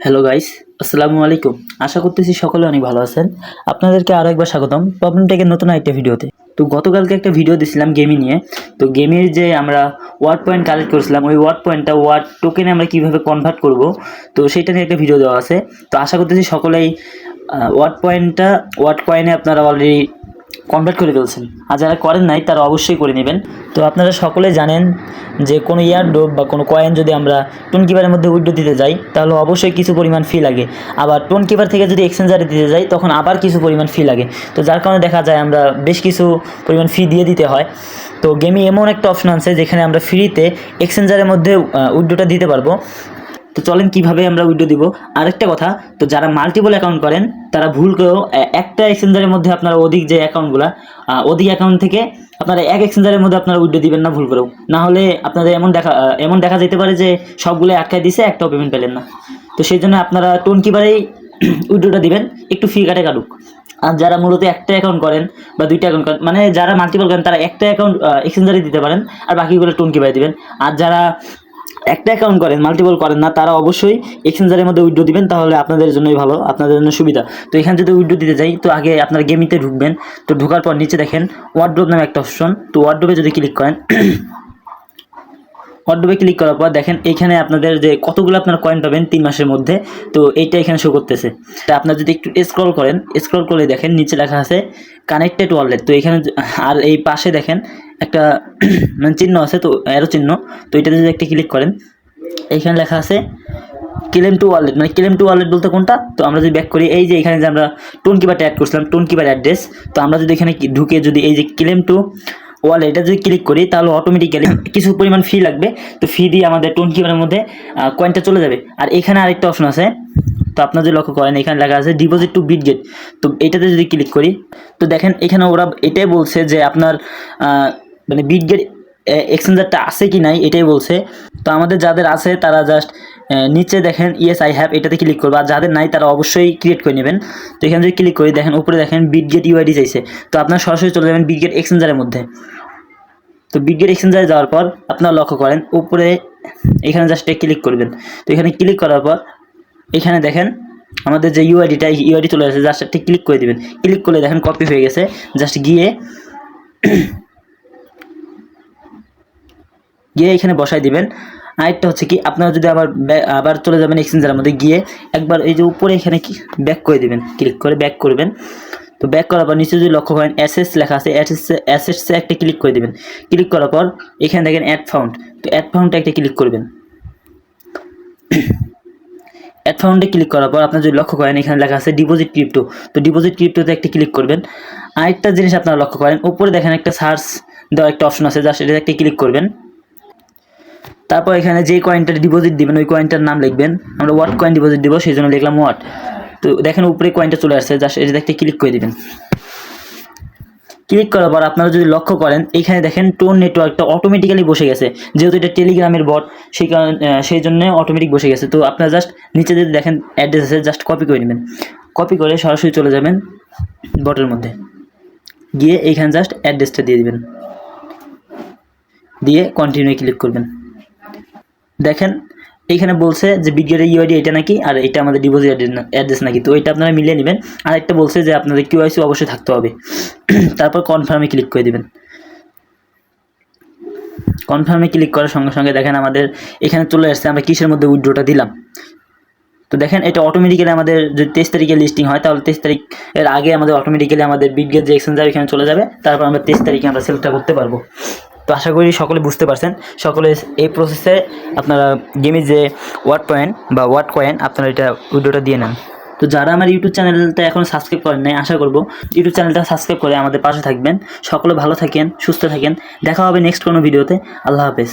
Hello guys, আসসালামু আলাইকুম। আশা করতেছি সকলে অনেক ভালো আছেন। আপনাদেরকে আরও একবার স্বাগতম প্রবলেম টেকের নতুন একটা ভিডিওতে। তো গতকালকে একটা ভিডিও দিছিলাম গেমিং নিয়ে। তো গেমের যে আমরা ওয়ার্ড পয়েন্ট কালেক্ট করেছিলাম, ওই ওয়ার্ড পয়েন্টটা ওয়ার্ড টোকেনে আমরা কীভাবে কনভার্ট করব, তো সেইটা নিয়ে একটা ভিডিও দেওয়া আছে। তো আশা করতেছি সকলেই ওয়ার্ড কয়েনে আপনারা অলরেডি কনভার্ট করে ফেলছেন, আর যারা করেন নাই তারা অবশ্যই করে নেবেন। তো আপনারা সকলে জানেন যে কোনো ইয়ারড্রপ বা কোনো কয়েন যদি আমরা টোন কিপারের মধ্যে উইথড্র দিতে যাই তাহলে অবশ্যই কিছু পরিমাণ ফি লাগে, আবার টোন কিপার থেকে যদি এক্সচেঞ্জারে দিতে যাই তখন আবার কিছু পরিমাণ ফি লাগে। তো যার কারণে দেখা যায় আমরা বেশ কিছু পরিমাণ ফি দিয়ে দিতে হয়। তো গেমে এমন একটা অপশন আছে যেখানে আমরা ফ্রিতে এক্সচেঞ্জারের মধ্যে উইথড্রটা দিতে পারবো। তো চলেন কীভাবে আমরা উইথড্র দিব। আরেকটা কথা, তো যারা মাল্টিপল অ্যাকাউন্ট করেন তারা ভুল করেও একটা এক্সচেঞ্জারের মধ্যে আপনারা অধিক যে অ্যাকাউন্টগুলো অধিক অ্যাকাউন্ট থেকে আপনারা এক এক্সচেঞ্জারের মধ্যে আপনারা উইথড্র দিবেন না ভুল করেও, না হলে আপনাদের এমন দেখা যেতে পারে যে সবগুলো আটকায় দিছে, একটাও পেমেন্ট পেলেন না। তো সেই জন্য আপনারা টোন কিপারেই উইথড্রটা দিবেন, একটু ফি কাটুক। আর যারা মূলত একটা অ্যাকাউন্ট করেন বা দুইটা অ্যাকাউন্ট করেন, মানে যারা মাল্টিপল করেন তারা একটা অ্যাকাউন্ট এক্সচেঞ্জারে দিতে পারেন, আর বাকিগুলো টোন কিপারে দিবেন। আর যারা একটা অ্যাকাউন্ট করেন মাল্টিপল করেন না তারা অবশ্যই এক্সচেঞ্জারের মধ্যে উইথড্র দিবেন, তাহলে আপনাদের জন্যই ভালো, আপনাদের জন্য সুবিধা। তো এখানে যদি উইথড্র দিতে যাই তো আগে আপনার গেমিংতে ঢুকবেন। তো ঢোকার পর নিচে দেখেন ওয়ার্ড্রপ নামে একটা অপশন, তো ওয়ার্ড্রপে যদি ক্লিক করেন ওয়ার্ড্রপে ক্লিক করার পর দেখেন এইখানে আপনাদের যে কতগুলো আপনার কয়েন পাবেন 3 মাসের মধ্যে, তো এইটা এখানে শো করতেছে। তো আপনার যদি একটু স্ক্রল করে দেখেন নিচে লেখা আছে কানেক্টেড ওয়ালেট। তো এখানে আর এই পাশে দেখেন একটা মানে চিহ্ন আছে, তো অ্যারো চিহ্ন। তো এটাতে যদি একটা ক্লিক করেন এইখানে লেখা আছে ক্লেম টু ওয়ালেট, মানে ক্লেম টু ওয়ালেট বলতে কোনটা। তো আমরা যদি ব্যাক করি, এই যে এখানে যে আমরা টোন কিপারটা অ্যাড করছিলাম, টোন কিপার অ্যাড্রেস, তো আমরা যদি এখানে ঢুকে যদি এই যে ক্লেম টু ওয়ালেট এটা যদি ক্লিক করি তাহলে অটোমেটিক্যালি কিছু পরিমাণ ফি লাগবে। তো ফি দিয়ে আমাদের টোন কিপারের মধ্যে কয়েনটা চলে যাবে। আর এখানে আরেকটা অপশন আছে, তো আপনার যদি লক্ষ্য করেন এখানে লেখা আছে ডিপোজিট টু বিটগেট। তো এটাতে যদি ক্লিক করি তো দেখেন এখানে ওরা এটাই বলছে যে আপনার মানে বিটগেট এক্সচেঞ্জারটা আছে কি নাই এটাই বলছে। তো আমাদের যাদের আছে তারা জাস্ট নিচে দেখেন ইয়েস আই হ্যাভ এটাতে ক্লিক করবো, আর যাদের নাই তারা অবশ্যই ক্রিয়েট করে নেবেন। তো এখানে যদি ক্লিক করি দেখেন উপরে দেখেন বিটগেট ইউআইডি চাইছে, তো আপনার সরাসরি চলে যাবেন বিটগেট এক্সচেঞ্জারের মধ্যে। তো বিটগেট এক্সচেঞ্জারে যাওয়ার পর আপনারা লক্ষ্য করেন উপরে এখানে জাস্ট ক্লিক করবেন। তো এখানে ক্লিক করার পর এখানে দেখেন আমাদের যে ইউআইডি চলে আসে, জাস্ট একটা ক্লিক করে দেবেন। ক্লিক করলে দেখেন কপি হয়ে গেছে, জাস্ট গিয়ে এখানে বসাই দিবেন। আরেকটা হচ্ছে কি আপনারা যদি আবার চলে যাবেন এক্সচেঞ্জারের মধ্যে গিয়ে একবার এই যে উপরে এখানে কি ব্যাক করে দিবেন, ক্লিক করে ব্যাক করবেন। তো ব্যাক করার পর নিচে যদি লক্ষ্য করেন অ্যাসেস লেখা আছে, অ্যাসেসে একটা ক্লিক করে দেবেন। ক্লিক করার পর এখানে দেখেন অ্যাড ফাউন্ড, তো অ্যাড ফাউন্ডে একটা ক্লিক করবেন। অ্যাড ফাউন্ডে ক্লিক করার পর আপনারা যদি লক্ষ্য করেন এখানে লেখা আছে ডিপোজিট ক্রিপ্টো, তো ডিপোজিট ক্রিপ্টোতে একটা ক্লিক করবেন। আরেকটা জিনিস আপনারা লক্ষ্য করেন উপরে দেখেন একটা সার্চ দেওয়ার একটা অপশন আছে, জাস্ট এটাতে একটা ক্লিক করবেন। তারপর এখানে যে কয়েনটা ডিপোজিট দিবেন ওই কয়েনটার নাম লিখবেন। আমরা ওয়াট কয়েন ডিপোজিট দিব সেই জন্য লিখলাম ওয়াট। তো দেখেন উপরে কয়েনটা চলে আসছে, জাস্ট এটাতে একটা ক্লিক করে দিবেন। ক্লিক করার পর আপনারা যদি লক্ষ্য করেন এখানে দেখেন টোন নেটওয়ার্কটা অটোমেটিক্যালি বসে গেছে, যেহেতু এটা টেলিগ্রামের বট সেই কারণে সেই জন্য অটোমেটিক বসে গেছে। তো আপনারা জাস্ট নিচে যদি দেখেন অ্যাড্রেস আছে জাস্ট কপি করে নেবেন। কপি করে সরাসরি চলে যাবেন বটের মধ্যে, গিয়ে এইখানে জাস্ট অ্যাড্রেসটা দিয়ে দিবেন, দিয়ে কন্টিনিউ ক্লিক করবেন। দেখেন এইখানে বলছে যে বিটগেটের ইউআইডি এটা নাকি, আর এটা আমাদের ডিপোজিট অ্যাড্রেস নাকি, তো এটা আপনারা মিলিয়ে নেবেন। আর একটা বলছে যে আপনাদের কিউআইসি অবশ্যই থাকতে হবে। তারপর কনফার্মে ক্লিক করে দেবেন। কনফার্মে ক্লিক করার সঙ্গে সঙ্গে দেখেন আমাদের এখানে চলে আসছে আমরা কিসের মধ্যে উইথড্রটা দিলাম। তো দেখেন এটা অটোমেটিক্যালি আমাদের যদি 23 তারিখে লিস্টিং হয় তাহলে 23 তারিখের আগে আমাদের অটোমেটিক্যালি আমাদের বিটগেট যে এক্সচেঞ্জার এখানে চলে যাবে, তারপর আমরা 23 তারিখে আমরা সেলটা করতে পারবো। তো আশা করি সকলে বুঝতে পারছেন। সকলে এই প্রসেসে আপনারা গেমের যে ওয়ার্ড পয়েন্ট বা ওয়ার্ড কয়েন আপনারা এটা উইথড্রটা দিয়ে নেন। তো যারা আমার ইউটিউব চ্যানেলটা এখন সাবস্ক্রাইব করেন নাই আশা করব ইউটিউব চ্যানেলটা সাবস্ক্রাইব করে আমাদের পাশে থাকবেন। সকলে ভালো থাকেন, সুস্থ থাকেন, দেখা হবে নেক্সট কোনো ভিডিওতে। আল্লাহ হাফেজ।